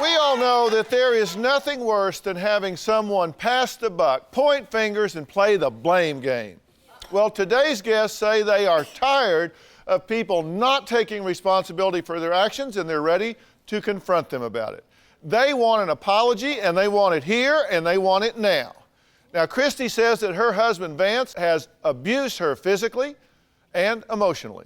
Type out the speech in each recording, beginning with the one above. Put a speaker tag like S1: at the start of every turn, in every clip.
S1: We all know that there is nothing worse than having someone pass the buck, point fingers, and play the blame game. Well, today's guests say they are tired of people not taking responsibility for their actions, and they're ready to confront them about it. They want an apology, and they want it here, and they want it now. Now, Christy says that her husband, Vance, has abused her physically and emotionally.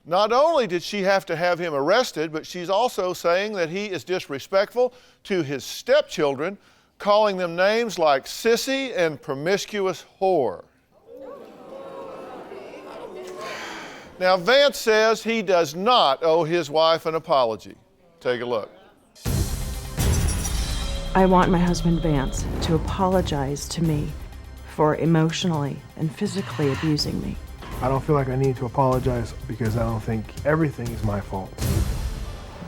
S1: Not only did she have to have him arrested, but she's also saying that he is disrespectful to his stepchildren, calling them names like sissy and promiscuous whore. Now, Vance says he does not owe his wife an apology. Take a look.
S2: I want my husband Vance to apologize to me for emotionally and physically abusing me.
S3: I don't feel like I need to apologize because I don't think everything is my fault.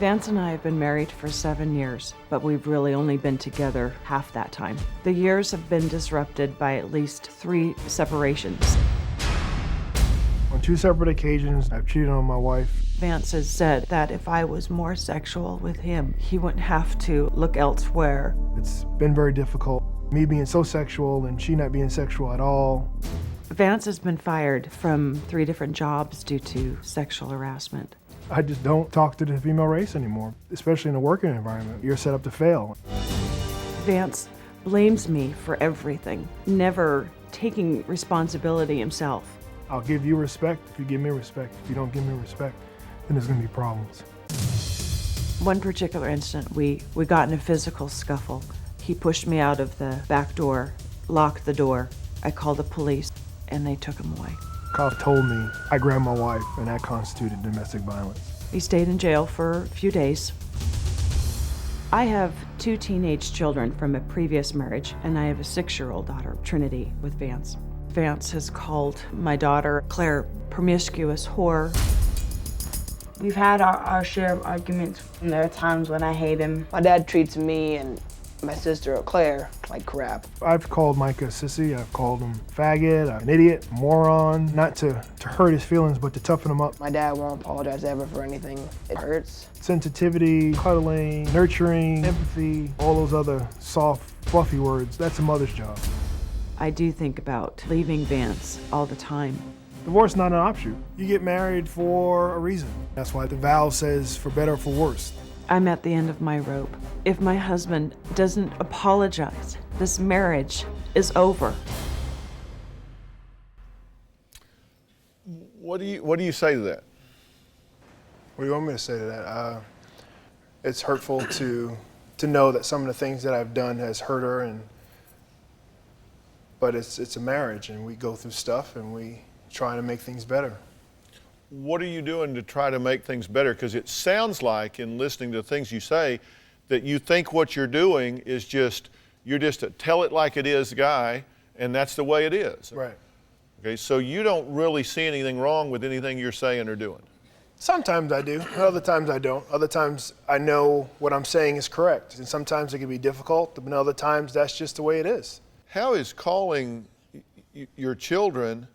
S2: Vance and I have been married for 7 years, but we've really only been together half that time. The years have been disrupted by at least 3 separations.
S3: On 2 separate occasions, I've cheated on my wife.
S2: Vance has said that if I was more sexual with him, he wouldn't have to look elsewhere.
S3: It's been very difficult. Me being so sexual and she not being sexual at all.
S2: Vance has been fired from 3 different jobs due to sexual harassment.
S3: I just don't talk to the female race anymore, especially in a working environment. You're set up to fail.
S2: Vance blames me for everything, never taking responsibility himself.
S3: I'll give you respect if you give me respect. If you don't give me respect, then there's gonna be problems.
S2: One particular incident, we got in a physical scuffle. He pushed me out of the back door, locked the door. I called the police, and they took him away.
S3: Cops told me I grabbed my wife, and that constituted domestic violence.
S2: He stayed in jail for a few days. I have 2 teenage children from a previous marriage, and I have a 6-year-old daughter, Trinity, with Vance. Vance has called my daughter, Claire, promiscuous whore.
S4: We've had our share of arguments, and there are times when I hate him. My dad treats me and my sister, Claire, like crap.
S3: I've called Micah a sissy, I've called him faggot, an idiot, moron, not to hurt his feelings, but to toughen him up.
S4: My dad won't apologize ever for anything. It hurts.
S3: Sensitivity, cuddling, nurturing, empathy, all those other soft, fluffy words, that's a mother's job.
S2: I do think about leaving Vance all the time.
S3: Divorce is not an option. You get married for a reason. That's why the vow says for better or for worse.
S2: I'm at the end of my rope. If my husband doesn't apologize, this marriage is over.
S1: What do you say to that?
S3: What do you want me to say to that? It's hurtful to know that some of the things that I've done has hurt her, but it's a marriage, and we go through stuff, and we try to make things better.
S1: What are you doing to try to make things better? Because it sounds like, in listening to the things you say, that you think what you're doing is you're just a tell it like it is guy, and that's the way it is.
S3: Right.
S1: Okay, so you don't really see anything wrong with anything you're saying or doing.
S3: Sometimes I do, other times I don't. Other times I know what I'm saying is correct, and sometimes it can be difficult, but other times that's just the way it is.
S1: How is calling your children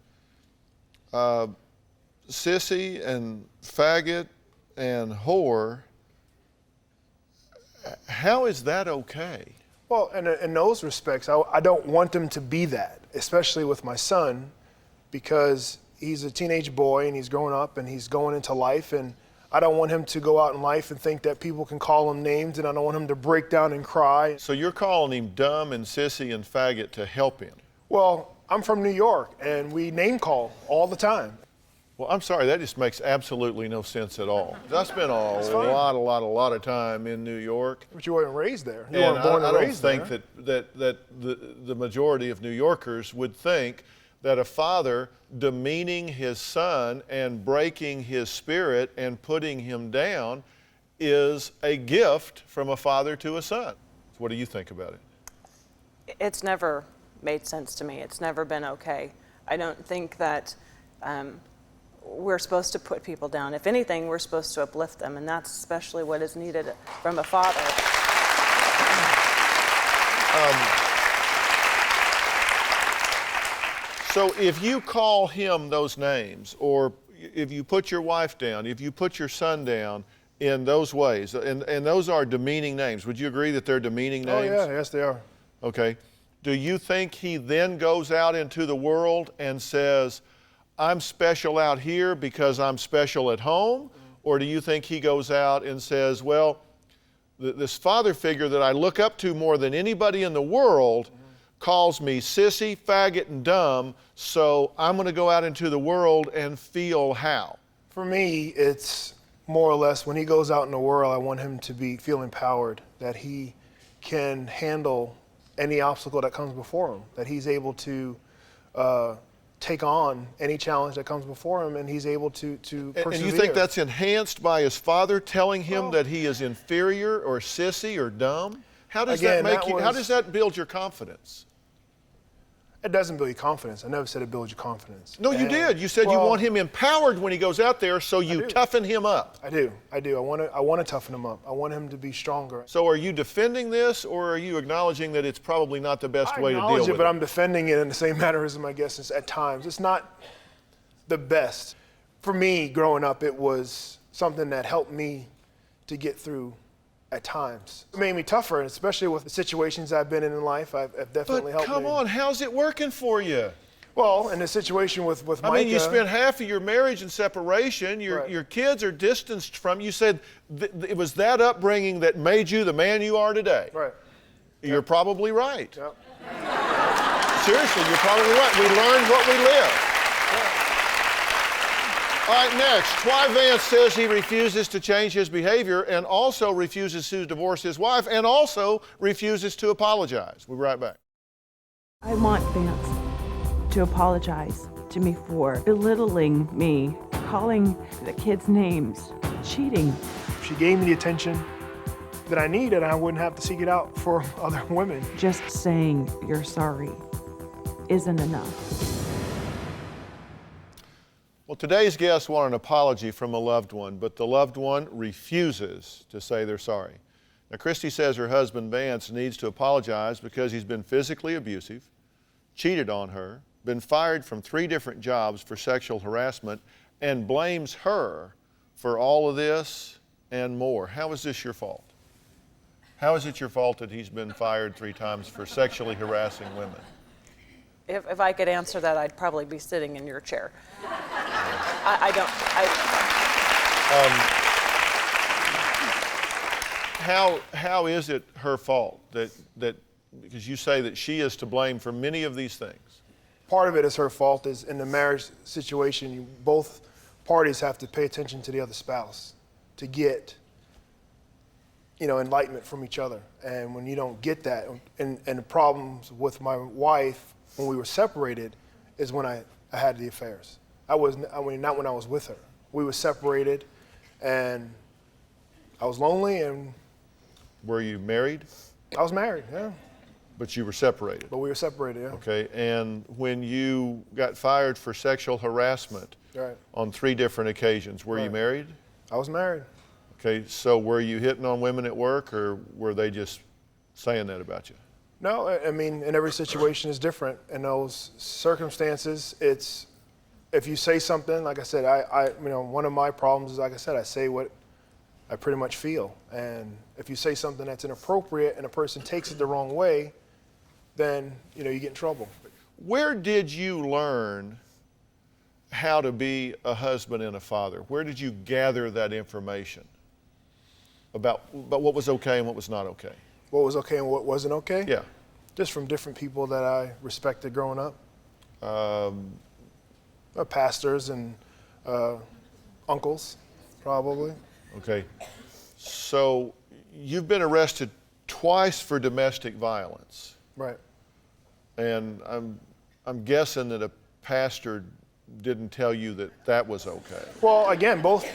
S1: sissy and faggot and whore, how is that okay?
S3: Well, in those respects, I don't want them to be that, especially with my son, because he's a teenage boy and he's growing up and he's going into life, and I don't want him to go out in life and think that people can call him names, and I don't want him to break down and cry.
S1: So you're calling him dumb and sissy and faggot to help him?
S3: Well, I'm from New York, and we name call all the time.
S1: Well, I'm sorry, that just makes absolutely no sense at all. I spent a lot of time in New York.
S3: But you weren't raised there. You weren't born and raised there.
S1: I don't think that the majority of New Yorkers would think that a father demeaning his son and breaking his spirit and putting him down is a gift from a father to a son. What do you think about it?
S5: It's never made sense to me. It's never been okay. I don't think that we're supposed to put people down. If anything, we're supposed to uplift them, and that's especially what is needed from a father.
S1: So if you call him those names, or if you put your wife down, if you put your son down, in those ways, and those are demeaning names. Would you agree that they're demeaning names?
S3: Oh yeah, yes they are.
S1: Okay. Do you think he then goes out into the world and says, I'm special out here because I'm special at home? Or do you think he goes out and says, well, this father figure that I look up to more than anybody in the world calls me sissy, faggot, and dumb, so I'm going to go out into the world and feel how?
S3: For me, it's more or less when he goes out in the world, I want him to feel empowered, that he can handle any obstacle that comes before him, that he's able to take on any challenge that comes before him, and he's able to persevere.
S1: And you think that's enhanced by his father telling him that he is inferior or sissy or dumb? How does that make you? How does that build your confidence?
S3: It doesn't build your confidence. I never said it builds your confidence.
S1: No, you did. You said you want him empowered when he goes out there, so you toughen him up.
S3: I do. I want to toughen him up. I want him to be stronger.
S1: So are you defending this, or are you acknowledging that it's probably not the best way to deal with it?
S3: But I'm defending it in the same mannerism, I guess, at times. It's not the best. For me, growing up, it was something that helped me to get through at times. It made me tougher, especially with the situations I've been in life. I've definitely helped me.
S1: But come on, how's it working for you?
S3: Well, in the situation with Micah.
S1: I mean, you spent half of your marriage in separation. Your kids are distanced from you. You said it was that upbringing that made you the man you are today.
S3: Right.
S1: You're probably right.
S3: Yep.
S1: Seriously, you're probably right. We learned what we live. All right, next. Why Vance says he refuses to change his behavior and also refuses to divorce his wife and also refuses to apologize. We'll be right back.
S2: I want Vance to apologize to me for belittling me, calling the kids names, cheating.
S3: If she gave me the attention that I needed, I wouldn't have to seek it out for other women.
S2: Just saying you're sorry isn't enough.
S1: Well, today's guests want an apology from a loved one, but the loved one refuses to say they're sorry. Now, Christy says her husband, Vance, needs to apologize because he's been physically abusive, cheated on her, been fired from 3 different jobs for sexual harassment, and blames her for all of this and more. How is this your fault? How is it your fault that he's been fired 3 times for sexually harassing women?
S5: If I could answer that, I'd probably be sitting in your chair.
S1: How is it her fault that because you say that she is to blame for many of these things?
S3: Part of it is her fault. Is in the marriage situation, both parties have to pay attention to the other spouse to get, enlightenment from each other. And when you don't get that, and the problems with my wife when we were separated is when I had the affairs. Not when I was with her. We were separated, and I was lonely. And
S1: were you married?
S3: I was married, yeah.
S1: But you were separated.
S3: But we were separated, yeah.
S1: Okay, and when you got fired for sexual harassment on 3 different occasions, were you married?
S3: I was married.
S1: Okay, so were you hitting on women at work, or were they just saying that about you?
S3: No, I mean, and every situation is different. In those circumstances, it's, if you say something, like I said, one of my problems is, like I said, I say what I pretty much feel. And if you say something that's inappropriate and a person takes it the wrong way, then, you get in trouble.
S1: Where did you learn how to be a husband and a father? Where did you gather that information about what was okay and what was not okay?
S3: What was okay and what wasn't okay?
S1: Yeah.
S3: Just from different people that I respected growing up. Pastors and uncles, probably.
S1: Okay. So you've been arrested twice for domestic violence.
S3: Right.
S1: And I'm guessing that a pastor didn't tell you that was okay.
S3: Well, again, both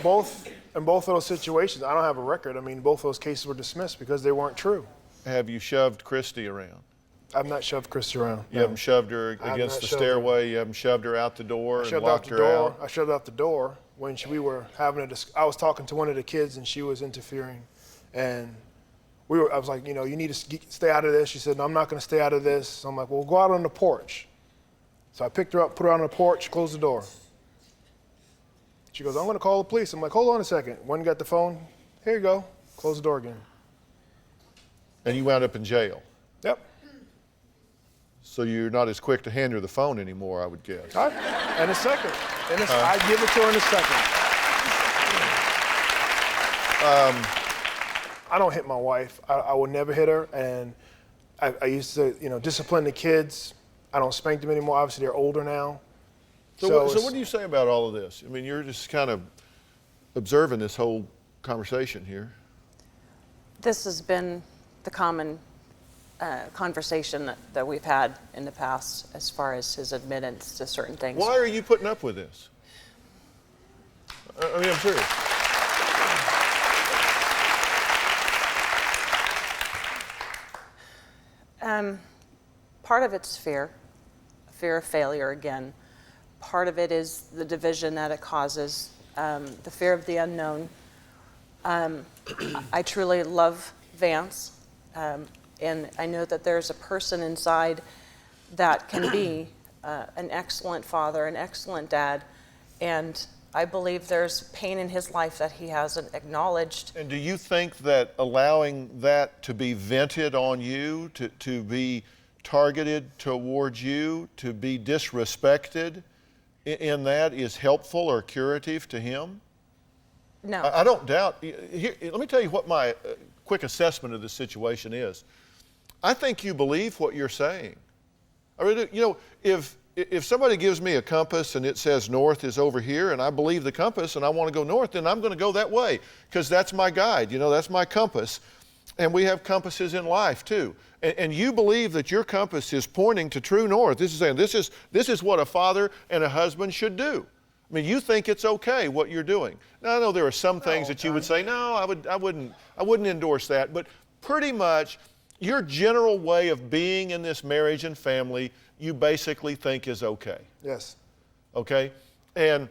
S3: in both of those situations, I don't have a record. I mean, both of those cases were dismissed because they weren't true.
S1: Have you shoved Christy around?
S3: I've not shoved Christy around.
S1: You haven't shoved her against the stairway? You haven't shoved her out the door and locked her out?
S3: I shoved her out the door when we were having I was talking to one of the kids and she was interfering. And I was like, you need to stay out of this. She said, no, I'm not going to stay out of this. So I'm like, well, go out on the porch. So I picked her up, put her on the porch, closed the door. She goes, I'm going to call the police. I'm like, hold on a second. One got the phone. Here you go. Close the door again.
S1: And you wound up in jail.
S3: Yep.
S1: So you're not as quick to hand her the phone anymore, I would guess.
S3: All right. In a second. I give it to her in a second. I don't hit my wife. I will never hit her. And I used to, discipline the kids. I don't spank them anymore. Obviously, they're older now.
S1: So what do you say about all of this? I mean, you're just kind of observing this whole conversation here.
S5: This has been the common conversation that we've had in the past as far as his admittance to certain things.
S1: Why are you putting up with this? I mean, I'm serious.
S5: Part of it's fear of failure again. Part of it is the division that it causes, the fear of the unknown. I truly love Vance, and I know that there's a person inside that can be an excellent father, an excellent dad, and I believe there's pain in his life that he hasn't acknowledged.
S1: And do you think that allowing that to be vented on you, to be targeted towards you, to be disrespected in that is helpful or curative to him?
S5: No.
S1: I don't doubt. Here, let me tell you what my quick assessment of this situation is. I think you believe what you're saying. I mean, if somebody gives me a compass and it says north is over here, and I believe the compass and I want to go north, then I'm going to go that way because that's my guide. That's my compass. And we have compasses in life too. And you believe that your compass is pointing to true north. This is saying this is what a father and a husband should do. I mean, you think it's okay what you're doing. Now, I know there are some things that you would say, no, I wouldn't endorse that. But pretty much your general way of being in this marriage and family, you basically think is okay.
S3: Yes.
S1: Okay? And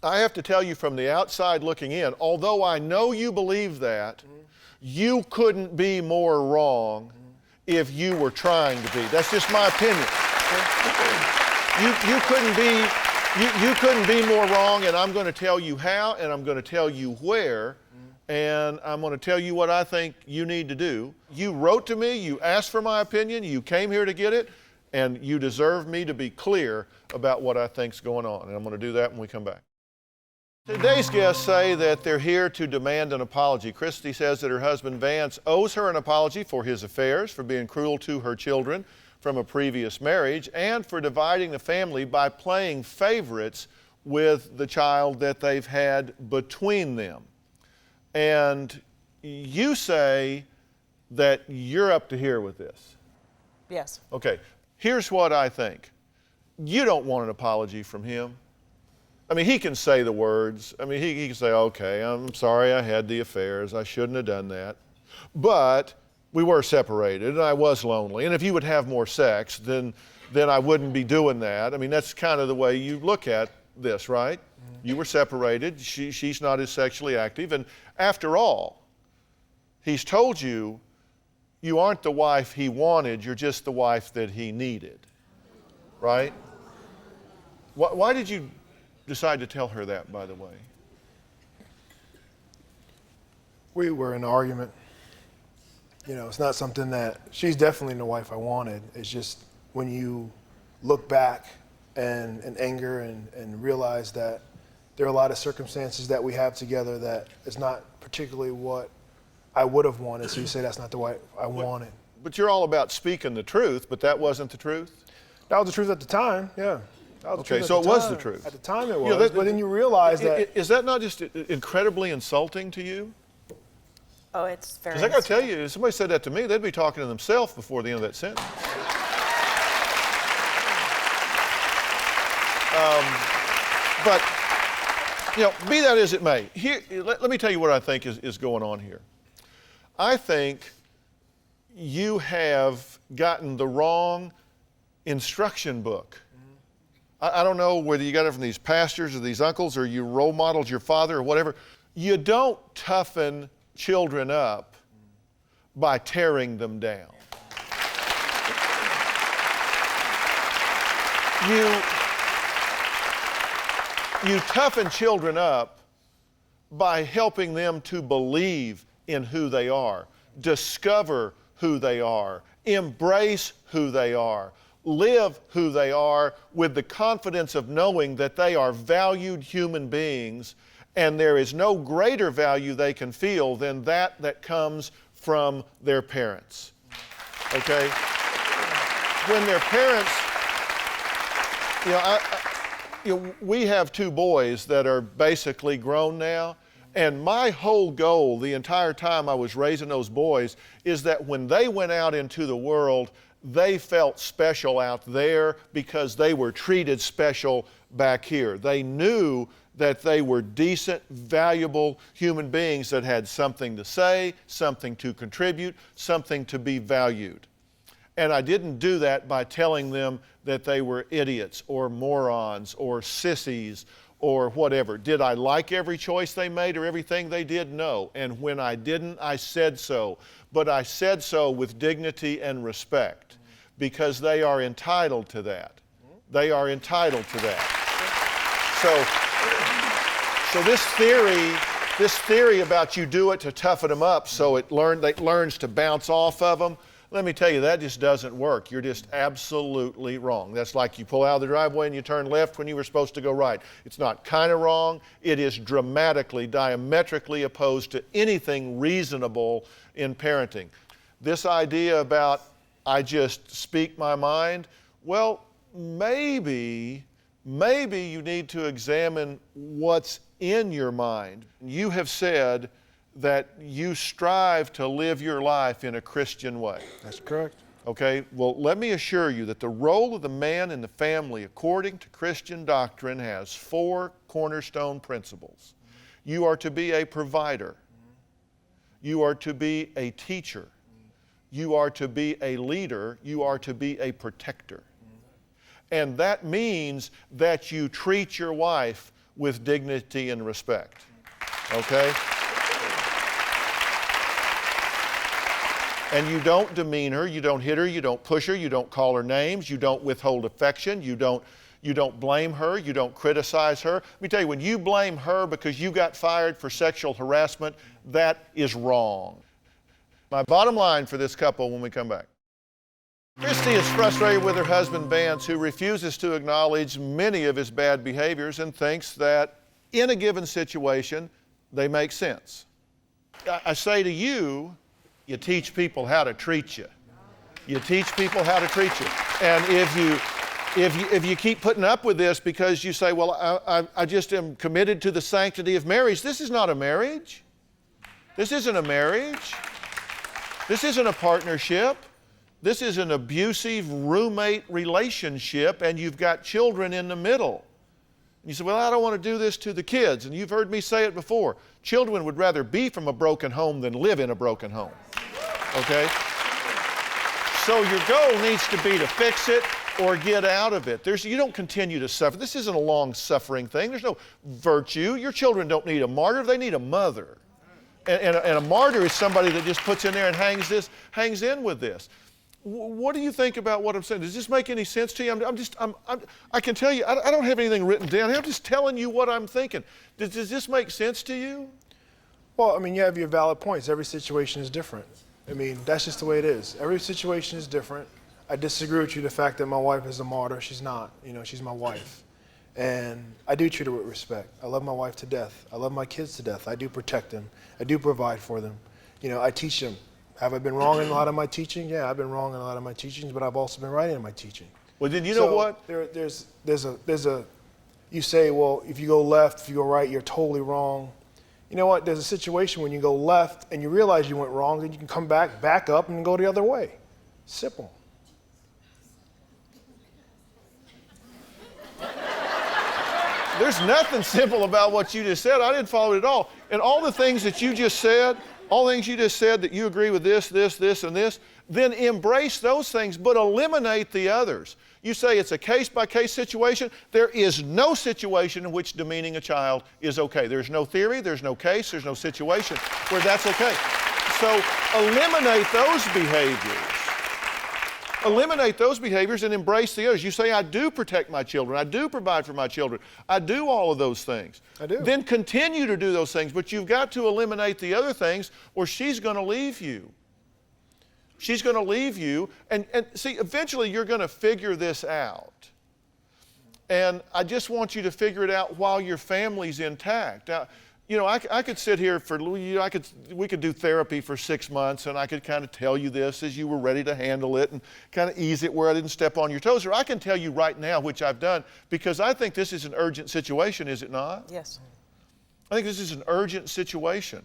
S1: I have to tell you from the outside looking in, although I know you believe that, you couldn't be more wrong if you were trying to be. That's just my opinion. You couldn't be more wrong, and I'm going to tell you how, and I'm going to tell you where, and I'm going to tell you what I think you need to do. You wrote to me, you asked for my opinion, you came here to get it, and you deserve me to be clear about what I think's going on, and I'm going to do that when we come back. Today's guests say that they're here to demand an apology. Christy says that her husband Vance owes her an apology for his affairs, for being cruel to her children from a previous marriage, and for dividing the family by playing favorites with the child that they've had between them. And you say that you're up to here with this.
S5: Yes.
S1: Okay, here's what I think. You don't want an apology from him. I mean, he can say the words. I mean, he can say, okay, I'm sorry I had the affairs. I shouldn't have done that. But we were separated, and I was lonely. And if you would have more sex, then I wouldn't be doing that. I mean, that's kind of the way you look at this, right? You were separated. She's not as sexually active. And after all, he's told you you aren't the wife he wanted. You're just the wife that he needed, right? Why did you decide to tell her that, by the way?
S3: We were in an argument. It's not something that, she's definitely the wife I wanted. It's just when you look back and in anger and realize that there are a lot of circumstances that we have together that is not particularly what I would have wanted, so you say that's not the wife I wanted.
S1: But you're all about speaking the truth, but that wasn't the truth?
S3: That was the truth at the time, yeah.
S1: Okay, so it was the truth.
S3: At the time it was, but then you realize that...
S1: Is that not just incredibly insulting to you?
S5: Oh, it's very...
S1: Because I got to tell you, if somebody said that to me, they'd be talking to themselves before the end of that sentence. But, be that as it may, here, let me tell you what I think is going on here. I think you have gotten the wrong instruction book. I don't know whether you got it from these pastors or these uncles or you role modeled your father or whatever. You don't toughen children up by tearing them down. You toughen children up by helping them to believe in who they are, discover who they are, embrace who they are, live who they are with the confidence of knowing that they are valued human beings, and there is no greater value they can feel than that comes from their parents. Okay? When their parents, we have 2 boys that are basically grown now, and my whole goal the entire time I was raising those boys is that when they went out into the world, they felt special out there because they were treated special back here. They knew that they were decent, valuable human beings that had something to say, something to contribute, something to be valued. And I didn't do that by telling them that they were idiots or morons or sissies or whatever. Did I like every choice they made or everything they did? No. And when I didn't, I said so. But I said so with dignity and respect because they are entitled to that. They are entitled to that. So this theory about you do it to toughen them up so it learns to bounce off of them, let me tell you, that just doesn't work. You're just absolutely wrong. That's like you pull out of the driveway and you turn left when you were supposed to go right. It's not kind of wrong. It is dramatically, diametrically opposed to anything reasonable in parenting. This idea about I just speak my mind, well, maybe you need to examine what's in your mind. You have said that you strive to live your life in a Christian way.
S3: That's correct.
S1: Okay, well, let me assure you that the role of the man in the family, according to Christian doctrine, has 4 cornerstone principles. You are to be a provider. You are to be a teacher. You are to be a leader. You are to be a protector. And that means that you treat your wife with dignity and respect. Okay? And you don't demean her, you don't hit her, you don't push her, you don't call her names, you don't withhold affection, you don't blame her, you don't criticize her. Let me tell you, when you blame her because you got fired for sexual harassment, that is wrong. My bottom line for this couple when we come back. Christy is frustrated with her husband Vance, who refuses to acknowledge many of his bad behaviors and thinks that in a given situation, they make sense. I say to you, you teach people how to treat you. You teach people how to treat you. And if you keep putting up with this because you say, well, I just am committed to the sanctity of marriage, this is not a marriage. This isn't a marriage. This isn't a partnership. This is an abusive roommate relationship, and you've got children in the middle. You say, well, I don't want to do this to the kids. And you've heard me say it before. Children would rather be from a broken home than live in a broken home. Okay? So your goal needs to be to fix it or get out of it. You don't continue to suffer. This isn't a long-suffering thing. There's no virtue. Your children don't need a martyr. They need a mother. And a martyr is somebody that just puts in there and hangs in with this. What do you think about what I'm saying? Does this make any sense to you? I can tell you, I don't have anything written down. I'm just telling you what I'm thinking. Does this make sense to you?
S3: Well, I mean, you have your valid points. Every situation is different. I mean, that's just the way it is. Every situation is different. I disagree with you the fact that my wife is a martyr. She's not. She's my wife. And I do treat her with respect. I love my wife to death. I love my kids to death. I do protect them. I do provide for them. I teach them. Have I been wrong in a lot of my teaching? Yeah, I've been wrong in a lot of my teachings, but I've also been right in my teaching.
S1: Well, then you know what?
S3: You say, well, if you go left, if you go right, you're totally wrong. You know what? There's a situation when you go left and you realize you went wrong, then you can come back up and go the other way. Simple.
S1: There's nothing simple about what you just said. I didn't follow it at all. And all the things that you just said, that you agree with this, and this, then embrace those things, but eliminate the others. You say it's a case-by-case situation. There is no situation in which demeaning a child is okay. There's no theory, there's no case, there's no situation where that's okay. So eliminate those behaviors. Eliminate those behaviors and embrace the others. You say, I do protect my children. I do provide for my children. I do all of those things.
S3: I do.
S1: Then continue to do those things, but you've got to eliminate the other things or she's going to leave you. She's going to leave you. And see, eventually you're going to figure this out. And I just want you to figure it out while your family's intact. Now, you know, I could sit here for, we could do therapy for 6 months and I could kind of tell you this as you were ready to handle it and kind of ease it where I didn't step on your toes. Or I can tell you right now, which I've done, because I think this is an urgent situation, is it not?
S5: Yes.
S1: I think this is an urgent situation.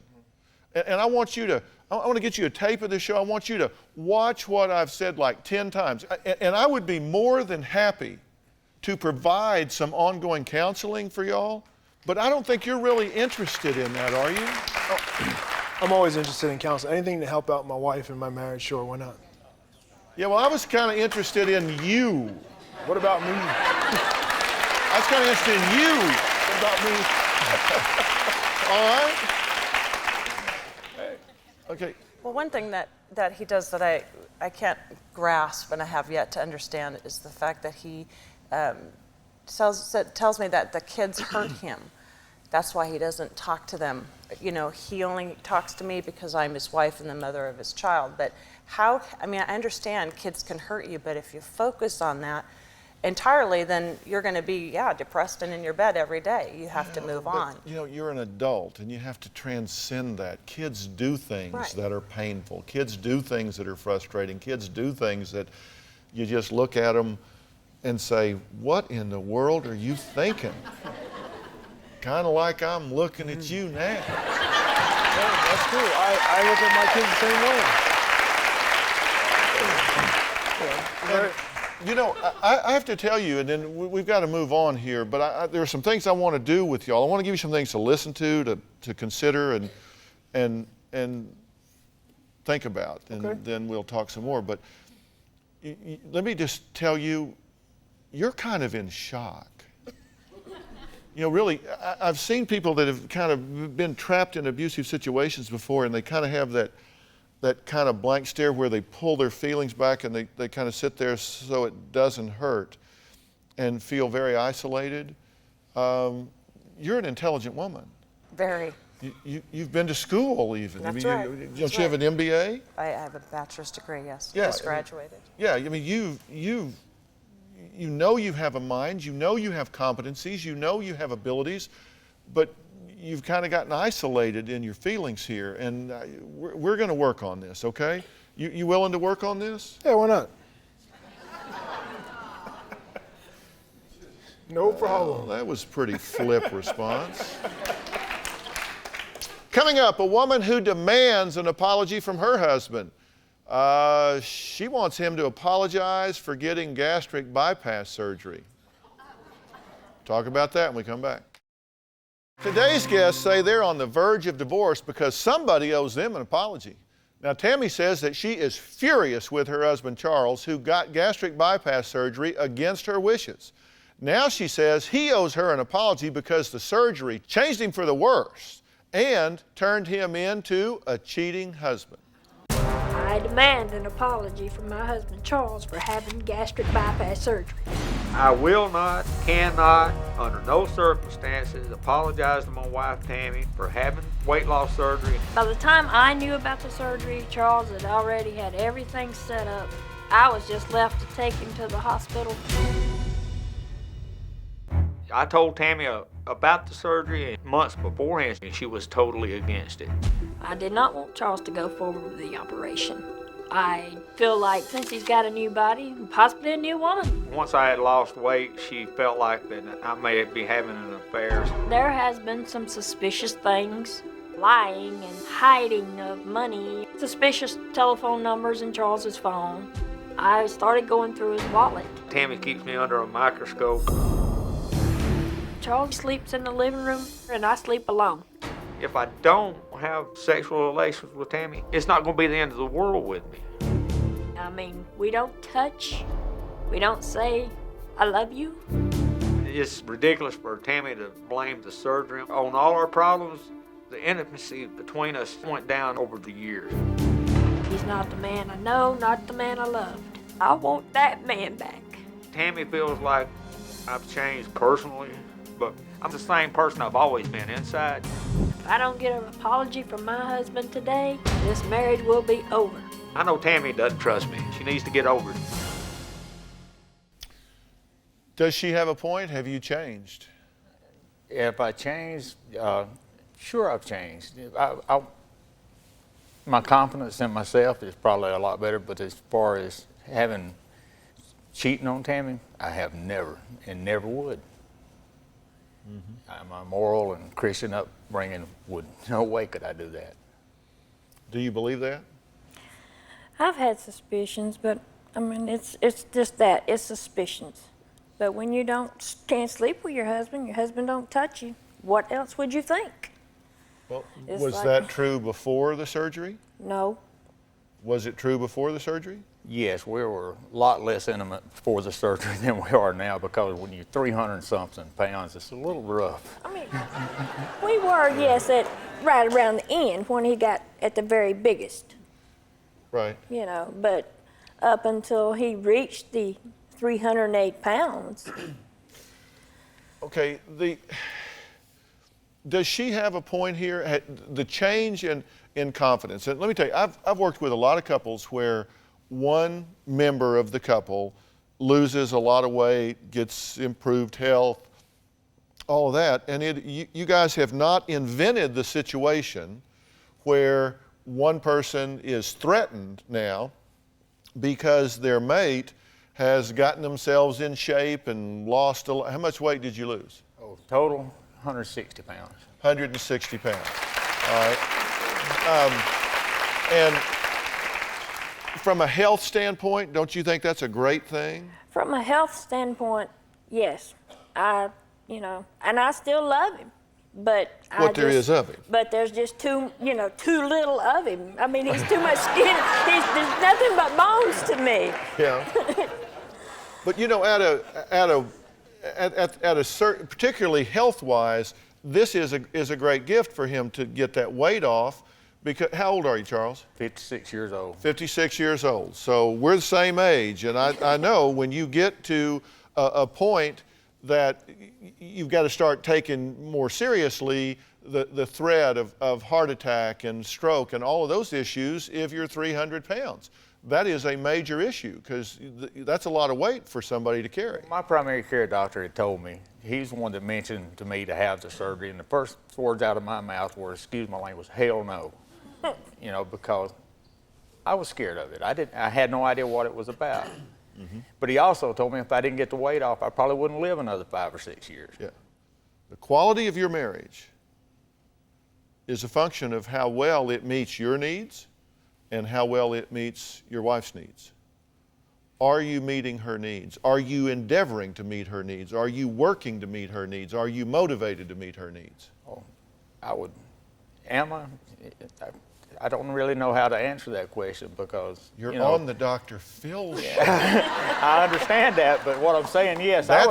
S1: And I want you to, I want to get you a tape of this show. I want you to watch what I've said like 10 times. And I would be more than happy to provide some ongoing counseling for y'all. But I don't think you're really interested in that, are you?
S3: Oh, I'm always interested in counseling. Anything to help out my wife and my marriage, sure, why not?
S1: Yeah, well, I was kind of interested in you.
S3: What about me?
S1: I was kind of interested in you.
S3: What about me?
S1: All right? Okay.
S5: Well, one thing that he does that I can't grasp and I have yet to understand is the fact that he tells me that the kids hurt him. That's why he doesn't talk to them. You know, he only talks to me because I'm his wife and the mother of his child. But how, I mean, I understand kids can hurt you, but if you focus on that entirely, then you're going to be, depressed and in your bed every day. You have to move on.
S1: You know, you're an adult and you have to transcend that. Kids do things that are painful. Kids do things that are frustrating. Kids do things that you just look at them and say, what in the world are you thinking? Kind of like I'm looking at you now.
S3: Yeah, that's cool. I look at my kids the same way.
S1: You know, I have to tell you, and then we've got to move on here, but there are some things I want to do with y'all. I want to give you some things to listen to consider, and think about, and then we'll talk some more. But let me just tell you, you're kind of in shock. You know, really, I've seen people that have kind of been trapped in abusive situations before, and they kind of have that kind of blank stare where they pull their feelings back and they kind of sit there so it doesn't hurt and feel very isolated. You're an intelligent woman.
S5: Very.
S1: You've been to school even.
S5: That's
S1: I mean,
S5: right.
S1: Don't you have an MBA?
S5: I have a bachelor's degree, yes.
S1: Yeah.
S5: Just graduated.
S1: Yeah, I mean, you know you have a mind, you know you have competencies, you know you have abilities, but you've kind of gotten isolated in your feelings here, and we're going to work on this, okay? You willing to work on this?
S3: Yeah, why not? No problem.
S1: That was pretty flip response. Coming up, a woman who demands an apology from her husband. She wants him to apologize for getting gastric bypass surgery. Talk about that when we come back. Today's guests say they're on the verge of divorce because somebody owes them an apology. Now, Tammy says that she is furious with her husband, Charles, who got gastric bypass surgery against her wishes. Now she says he owes her an apology because the surgery changed him for the worse and turned him into a cheating husband.
S6: I demand an apology from my husband Charles for having gastric bypass surgery.
S7: I will not, cannot, under no circumstances, apologize to my wife Tammy for having weight loss surgery.
S6: By the time I knew about the surgery, Charles had already had everything set up. I was just left to take him to the hospital.
S7: I told Tammy about the surgery months beforehand, and she was totally against it.
S6: I did not want Charles to go forward with the operation. I feel like since he's got a new body, possibly a new woman.
S7: Once I had lost weight, she felt like that I may be having an affair.
S6: There has been some suspicious things, lying and hiding of money, suspicious telephone numbers in Charles's phone. I started going through his wallet.
S7: Tammy keeps me under a microscope.
S6: Charles sleeps in the living room and I sleep alone.
S7: If I don't have sexual relations with Tammy, it's not going to be the end of the world with me.
S6: I mean, we don't touch, we don't say, I love you.
S7: It's ridiculous for Tammy to blame the surgery. On all our problems, the intimacy between us went down over the years.
S6: He's not the man I know, not the man I loved. I want that man back.
S7: Tammy feels like I've changed personally, but I'm the same person I've always been inside.
S6: If I don't get an apology from my husband today, this marriage will be over.
S7: I know Tammy doesn't trust me. She needs to get over it.
S1: Does she have a point? Have you changed?
S8: If I changed, sure I've changed. My confidence in myself is probably a lot better, but as far as cheating on Tammy, I have never and never would. My moral and Christian upbringing would, no way could I do that.
S1: Do you believe that?
S6: I've had suspicions, but I mean, it's just that, it's suspicions. But when you can't sleep with your husband don't touch you, what else would you think?
S1: Well,
S6: It's
S1: was
S6: like-
S1: that true before the surgery?
S6: No.
S1: Was it true before the surgery?
S8: Yes, we were a lot less intimate before the surgery than we are now, because when you're 300-something pounds, it's a little rough.
S6: I mean, we were, yes, right around the end when he got at the very biggest,
S1: Right.
S6: you know, but up until he reached the 308 pounds.
S1: Okay, does she have a point here? The change in confidence. And let me tell you, I've worked with a lot of couples where one member of the couple loses a lot of weight, gets improved health, all of that, and you guys have not invented the situation where one person is threatened now because their mate has gotten themselves in shape and lost a lot. How much weight did you lose?
S8: Oh, total 160 pounds.
S1: 160 pounds. All right. And from a health standpoint, don't you think that's a great thing?
S6: From a health standpoint, yes, and I still love him, but
S1: What there is of him.
S6: But there's just too little of him. I mean, he's too much skin. There's nothing but bones to me.
S1: Yeah. But at a certain, particularly health-wise, this is a great gift for him to get that weight off. Because how old are you, Charles?
S8: 56 years old.
S1: 56 years old. So we're the same age, and I know when you get to a point that you've got to start taking more seriously the threat of heart attack and stroke and all of those issues if you're 300 pounds. That is a major issue because that's a lot of weight for somebody to carry.
S8: My primary care doctor had told me, he's the one that mentioned to me to have the surgery, and the first words out of my mouth were, excuse my language, hell no. Because I was scared of it. I had no idea what it was about. Mm-hmm. But he also told me if I didn't get the weight off, I probably wouldn't live another 5 or 6 years.
S1: Yeah. The quality of your marriage is a function of how well it meets your needs and how well it meets your wife's needs. Are you meeting her needs? Are you endeavoring to meet her needs? Are you working to meet her needs? Are you motivated to meet her needs?
S8: Oh, I don't really know how to answer that question because
S1: you're on the DrPhil show.
S8: I understand that, but what I'm saying, yes, I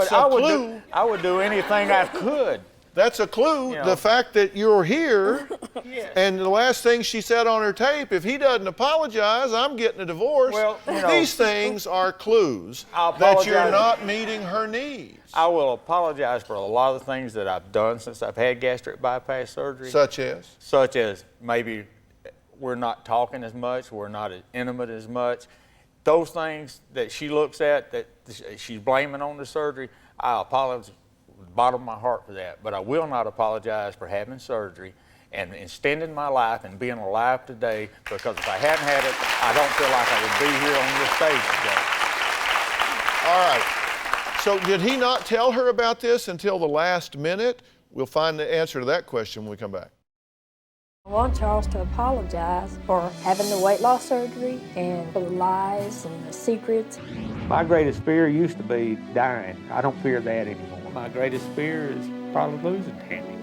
S8: would do anything I could.
S1: That's a clue. The fact that you're here,
S8: Yes.
S1: And the last thing she said on her tape, if he doesn't apologize, I'm getting a divorce.
S8: Well,
S1: these things are clues
S8: I'll
S1: that you're
S8: apologize.
S1: not meeting her needs.
S8: I will apologize for a lot of the things that I've done since I've had gastric bypass surgery.
S1: Such as?
S8: Such as maybe we're not talking as much, we're not as intimate as much. Those things that she looks at that she's blaming on the surgery, I apologize from the bottom of my heart for that. But I will not apologize for having surgery and extending my life and being alive today, because if I hadn't had it, I don't feel like I would be here on this stage today.
S1: All right. So did he not tell her about this until the last minute? We'll find the answer to that question when we come back.
S6: I want Charles to apologize for having the weight loss surgery and for the lies and the secrets.
S7: My greatest fear used to be dying. I don't fear that anymore. My greatest fear is probably losing Tammy.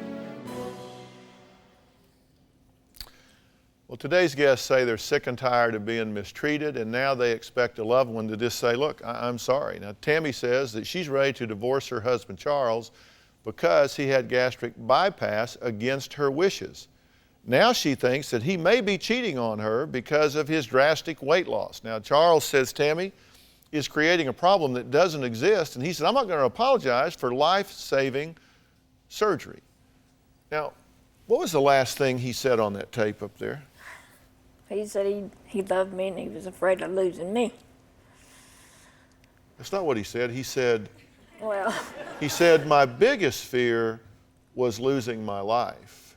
S1: Well, today's guests say they're sick and tired of being mistreated, and now they expect a loved one to just say, look, I'm sorry. Now, Tammy says that she's ready to divorce her husband, Charles, because he had gastric bypass against her wishes. Now she thinks that he may be cheating on her because of his drastic weight loss. Now, Charles says, Tammy, is creating a problem that doesn't exist. And he said, I'm not going to apologize for life-saving surgery. Now, what was the last thing he said on that tape up there?
S6: He said he loved me and he was afraid of losing me.
S1: That's not what he said. He said,
S6: Well,
S1: he said, my biggest fear was losing my life.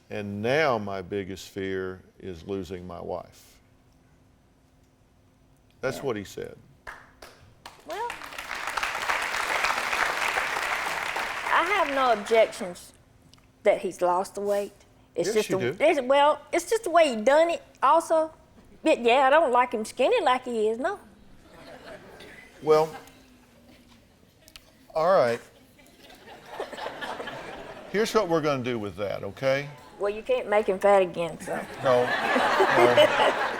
S1: And now my biggest fear is losing my wife. That's what he said.
S6: well, I have no objections that he's lost the weight. It's
S1: Yes,
S6: just
S1: you do.
S6: It's just the way he done it also. But yeah, I don't like him skinny like he is, no.
S1: Well, all right. Here's what we're going to do with that, okay?
S6: Well, you can't make him fat again, so.
S1: No.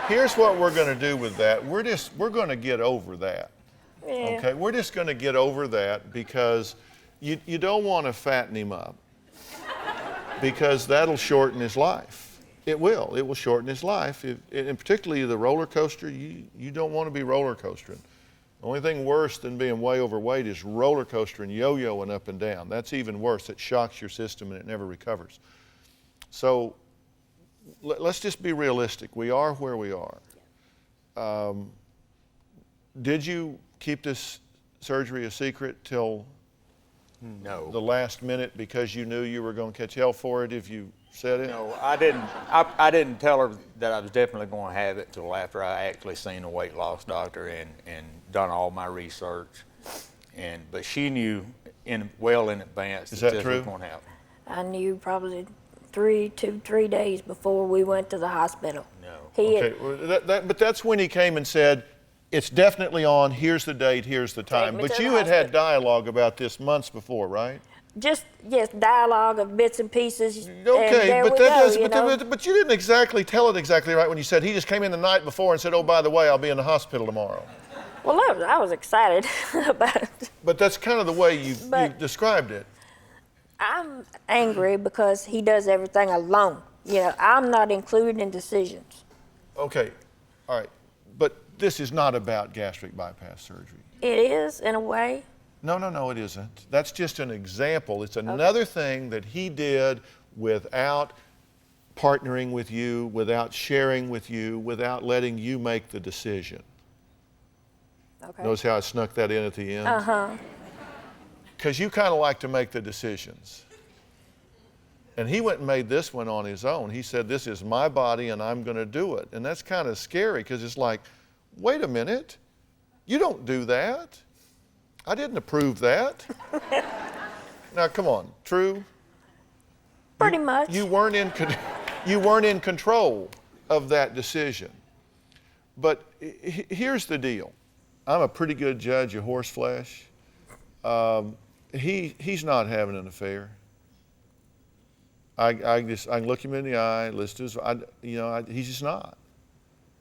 S1: Here's what we're going to do with that. We're going to get over that.
S6: Yeah.
S1: Okay, we're just going to get over that because you don't want to fatten him up because that'll shorten his life. It will. It will shorten his life. And particularly the roller coaster, you don't want to be roller coastering. The only thing worse than being way overweight is roller coastering, yo-yoing up and down. That's even worse. It shocks your system and it never recovers. So let's just be realistic. We are where we are. Did you keep this surgery a secret till
S8: No.
S1: the last minute because you knew you were going to catch hell for it if you said it?
S8: No, I didn't. I didn't tell her that I was definitely going to have it till after I actually seen a weight loss doctor and done all my research. But she knew well in advance
S1: Is that
S8: this
S1: true?
S8: was going to happen.
S6: I knew probably 3 days before we went to the hospital.
S8: No.
S6: He
S1: Okay,
S6: had,
S1: well, but that's when he came and said, it's definitely on, here's the date, here's the time.
S6: me
S1: But
S6: to
S1: you
S6: the
S1: had
S6: hospital.
S1: dialogue about this months before, right?
S6: just dialogue of bits and pieces. and
S1: Okay,
S6: there
S1: but
S6: we
S1: that
S6: go,
S1: doesn't.
S6: you know?
S1: But you didn't exactly tell it exactly right when you said he just came in the night before and said, "Oh, by the way, I'll be in the hospital tomorrow."
S6: Well, I was excited about it.
S1: But that's kind of the way you
S6: But-
S1: described it.
S6: I'm angry because he does everything alone. You know, I'm not included in decisions.
S1: Okay, all right, but this is not about gastric bypass surgery.
S6: It is, in a way.
S1: No, it isn't. That's just an example. It's another thing that he did without partnering with you, without sharing with you, without letting you make the decision.
S6: Okay.
S1: Notice how I snuck that in at the end?
S6: Uh-huh.
S1: Because you kind of like to make the decisions. And he went and made this one on his own. He said, this is my body and I'm going to do it. And that's kind of scary because it's like, wait a minute, you don't do that. I didn't approve that. Now, come on, true?
S6: Pretty much.
S1: You weren't in control of that decision. But here's the deal. I'm a pretty good judge of horse flesh. He's not having an affair. I can look him in the eye, listen to his, he's just not.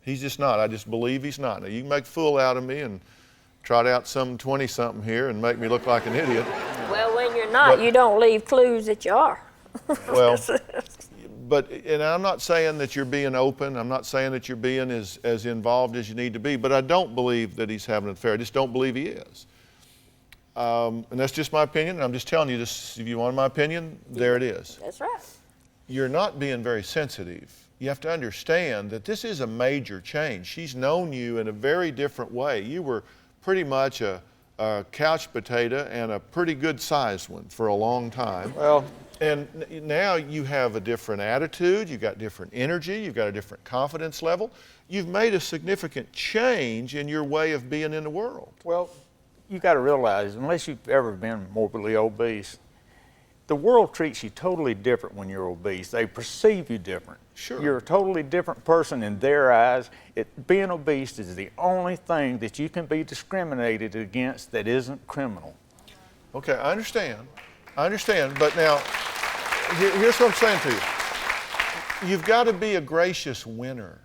S1: He's just not. I just believe he's not. Now, you can make a fool out of me and trot out some 20-something here and make me look like an idiot.
S6: Well, when you're not, you don't leave clues that you are.
S1: Well, and I'm not saying that you're being open. I'm not saying that you're being as involved as you need to be, but I don't believe that he's having an affair. I just don't believe he is. And that's just my opinion. And I'm just telling you this, if you want my opinion, there it is.
S6: That's right.
S1: You're not being very sensitive. You have to understand that this is a major change. She's known you in a very different way. You were pretty much a couch potato and a pretty good sized one for a long time.
S8: Well,
S1: and now you have a different attitude, you've got different energy, you've got a different confidence level. You've made a significant change in your way of being in the world.
S8: Well, you got to realize, unless you've ever been morbidly obese, the world treats you totally different when you're obese. They perceive you different.
S1: Sure.
S8: You're a totally different person in their eyes. Being obese is the only thing that you can be discriminated against that isn't criminal.
S1: Okay, I understand, but now, here's what I'm saying to you. You've got to be a gracious winner.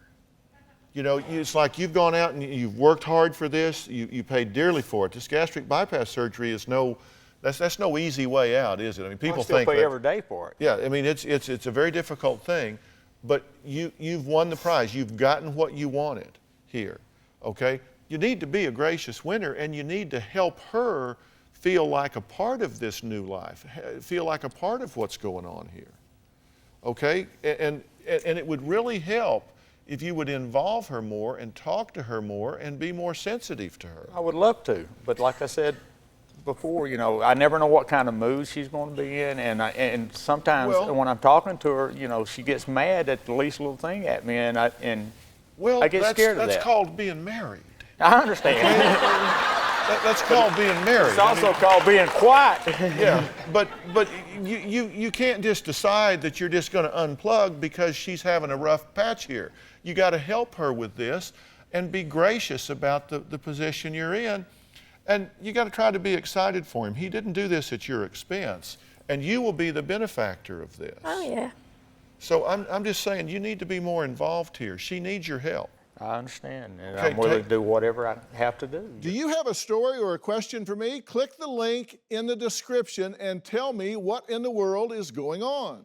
S1: You know, it's like you've gone out and you've worked hard for this, you paid dearly for it. This gastric bypass surgery is that's no easy way out, is it? I mean, people
S8: still
S1: think
S8: pay
S1: that,
S8: every day for it.
S1: Yeah, I mean, it's a very difficult thing, but you've won the prize. You've gotten what you wanted here, okay? You need to be a gracious winner, and you need to help her feel like a part of this new life, feel like a part of what's going on here. Okay? And it would really help if you would involve her more and talk to her more and be more sensitive to her.
S8: I would love to, but like I said before, you know, I never know what kind of mood she's going to be in, and sometimes when I'm talking to her, you know, she gets mad at the least little thing at me, and I get scared of that.
S1: That's called being married.
S8: I understand.
S1: That's called being married.
S8: It's also called being quiet.
S1: Yeah, but you can't just decide that you're just going to unplug because she's having a rough patch here. You got to help her with this and be gracious about the position you're in. And you got to try to be excited for him. He didn't do this at your expense, and you will be the benefactor of this.
S6: Oh, yeah.
S1: So I'm just saying you need to be more involved here. She needs your help.
S8: I understand, and
S1: Okay,
S8: I'm willing to do whatever I have to do.
S1: Do you have a story or a question for me? Click the link in the description and tell me what in the world is going on.